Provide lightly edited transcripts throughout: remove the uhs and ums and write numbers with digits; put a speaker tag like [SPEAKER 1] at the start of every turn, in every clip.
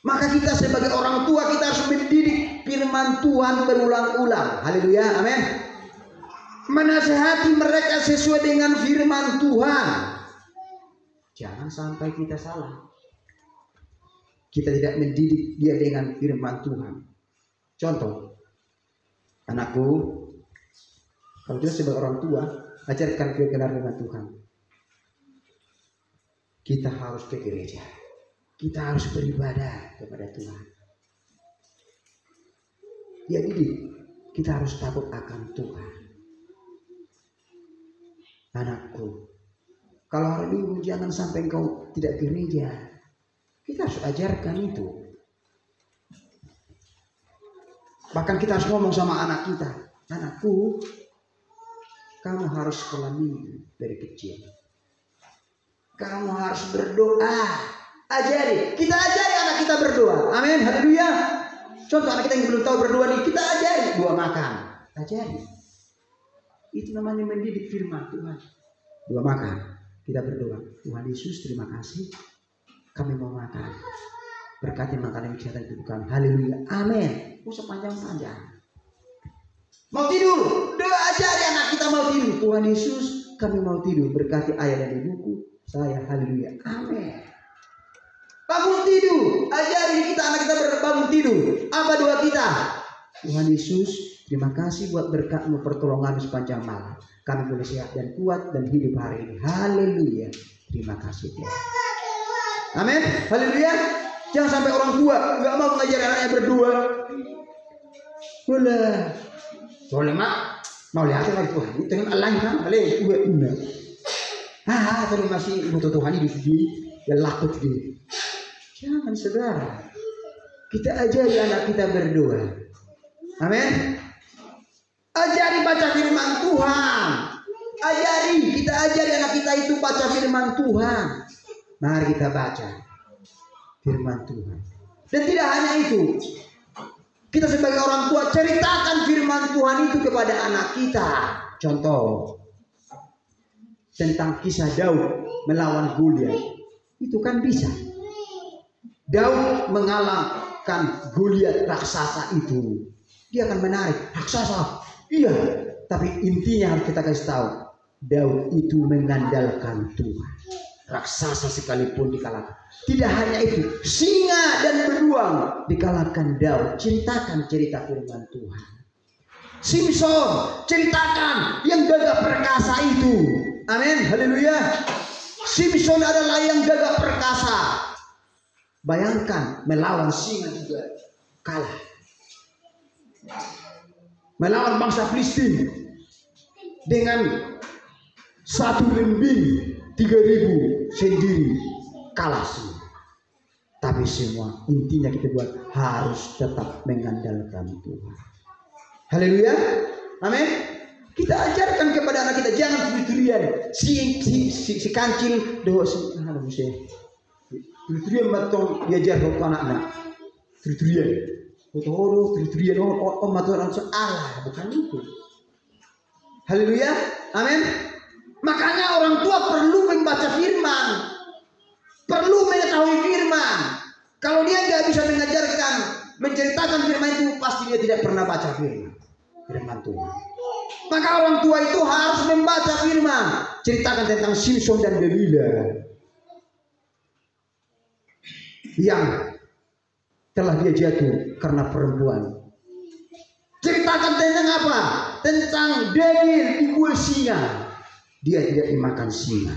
[SPEAKER 1] Maka kita sebagai orang tua, kita harus mendidik firman Tuhan berulang-ulang. Haleluya, amin. Menasehati mereka sesuai dengan firman Tuhan. Jangan sampai kita salah. Kita tidak mendidik dia dengan firman Tuhan. Contoh, anakku, kalau kita sebagai orang tua, ajarkan firman Tuhan. Kita harus ke gereja. Kita harus beribadah kepada Tuhan. Dia didik, kita harus takut akan Tuhan. Anakku, kalau hari Minggu jangan sampai engkau tidak gereja. Kita harus ajarkan itu. Bahkan kita harus ngomong sama anak kita. Anakku, kamu harus sekolah minggu dari kecil. Kamu harus berdoa. Ajari, kita ajari anak kita berdoa. Amin, haleluya. Contoh anak kita yang belum tahu berdoa nih, kita ajari doa makan. Ajari. Itu namanya mendidik firman Tuhan. Doa makan, kita berdoa. Tuhan Yesus, terima kasih. Kami mau makan. Berkati makanan kesehatan tubuh kami. Haleluya. Amin. Usah panjang-panjang. Mau tidur, doa ajari anak kita mau tidur. Tuhan Yesus, kami mau tidur. Berkati ayah dan ibuku. Saya, haleluya. Amin. Bangun tidur, ajari kita anak kita bangun tidur. Apa doa kita? Tuhan Yesus, terima kasih buat berkat-Mu, pertolongan sepanjang malam. Kami boleh sehat dan kuat dan hidup hari ini. Haleluya. Terima kasih Tuhan. Amin. Haleluya. Jangan sampai orang tua nggak mau mengajar anaknya berdoa. Boleh mak. Mau lihat lagi Tuhan. Itu kan Allah kan. Boleh. Tadi masih butuh Tuhan di sini. Ya lakut dia. Jangan saudara, kita ajari anak kita berdoa. Amin. Ajari baca firman Tuhan. Kita ajari anak kita itu baca firman Tuhan. Mari kita baca firman Tuhan. Dan tidak hanya itu, kita sebagai orang tua ceritakan firman Tuhan itu kepada anak kita. Contoh tentang kisah Daud melawan Goliat, itu kan bisa. Daud mengalahkan Goliat raksasa itu. Dia akan menarik raksasa. Iya, tapi intinya harus kita kasih tahu, Daud itu mengandalkan Tuhan. Raksasa sekalipun dikalahkan. Tidak hanya itu, singa dan beruang dikalahkan Daud. Ceritakan cerita firman Tuhan. Simson, ceritakan yang gagah perkasa itu. Amin, haleluya. Simson adalah yang gagah perkasa. Bayangkan melawan singa juga kalah. Melawan bangsa Filistin dengan satu lembing 3.000 sendiri kalah semua. Tapi semua intinya kita buat harus tetap mengandalkan Tuhan. Haleluya. Amin. Kita ajarkan kepada anak kita jangan turi-turian. Si kancil doa turi-turian matong diajar ke anak-anak. Turi-turian. Turi-turian matong langsung Allah, bukan itu. Haleluya. Amin. Makanya orang tua perlu membaca firman. Perlu mengetahui firman. Kalau dia nggak bisa mengajarkan, menceritakan firman itu, pasti dia tidak pernah baca firman Tuhan. Maka orang tua itu harus membaca firman. Ceritakan tentang Simson dan Delila yang telah dia jatuh karena perempuan. Ceritakan tentang apa? Tentang Daniel dibuat singa. Dia tidak dimakan singa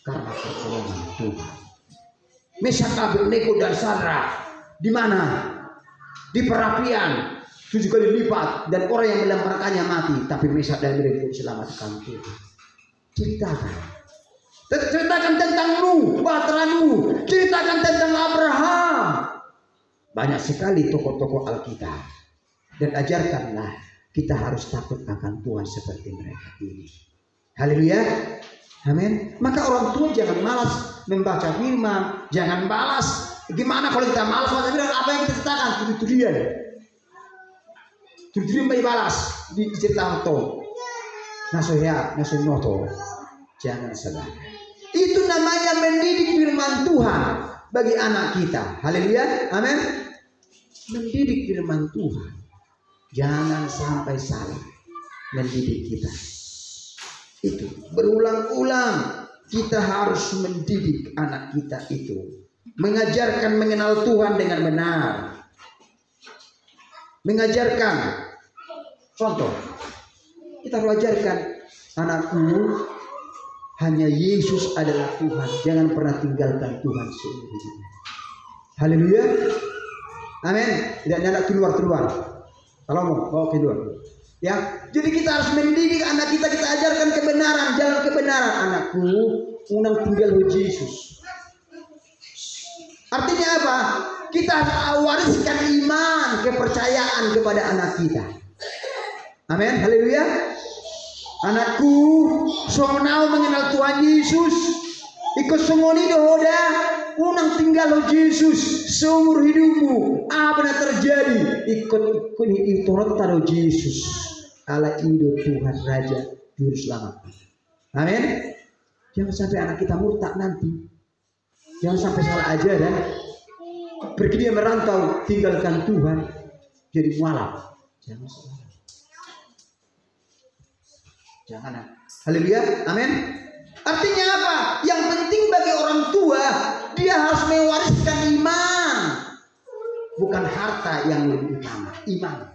[SPEAKER 1] karena pertolongan Tuhan. Mesak, Abednego dan Sadrak di mana? Di perapian 7 kali lipat, dan orang yang melemparkannya mati, tapi Mesak dan Abednego diselamatkan Tuhan. Ceritakan tentang Nuh, bahtera Nuh. Ceritakan tentang Abraham. Banyak sekali tokoh-tokoh Alkitab. Dan ajarkanlah kita harus takut akan Tuhan seperti mereka ini. Haleluya. Amin. Maka orang tua jangan malas membaca firman. Jangan malas. Gimana kalau kita malas baca firman? Apa yang kita ceritakan? Turi-turian. Turi-turian bayi balas. Diceritakan to. Nasoya, nasonoto. Jangan salah. Itu namanya mendidik firman Tuhan. bagi anak kita. Haleluya, amin. Mendidik firman Tuhan, jangan sampai salah mendidik kita. Itu berulang-ulang kita harus mendidik anak kita itu, mengajarkan mengenal Tuhan dengan benar, mengajarkan. Contoh, kita belajarkan anakku, hanya Yesus adalah Tuhan, jangan pernah tinggalkan Tuhan seumur hidup. Haleluya, amin. Tidak ada keluar. Kalau mau keluar. Ya, jadi kita harus mendidik anak kita ajarkan kebenaran, jalan kebenaran. Anakku, unang tinggal Yesus. Artinya apa? Kita wariskan iman, kepercayaan kepada anak kita. Amin, haleluya. Anakku, sonau mengenal Tuhan Yesus, ikut songoni dohoda, unang tinggal Yesus seumur hidupmu. Apa yang terjadi? Ikut taro Yesus, Allah Indo Tuhan Raja Juru Selamat. Amin. Jangan sampai anak kita murtad nanti. Jangan sampai salah ajaran, pergi dia merantau, tinggalkan Tuhan, jadi mualaf. Jangan salah. Jangan. Haleluya, amin. Artinya apa? Yang penting bagi orang tua, dia harus mewariskan iman, bukan harta yang lebih utama. Iman.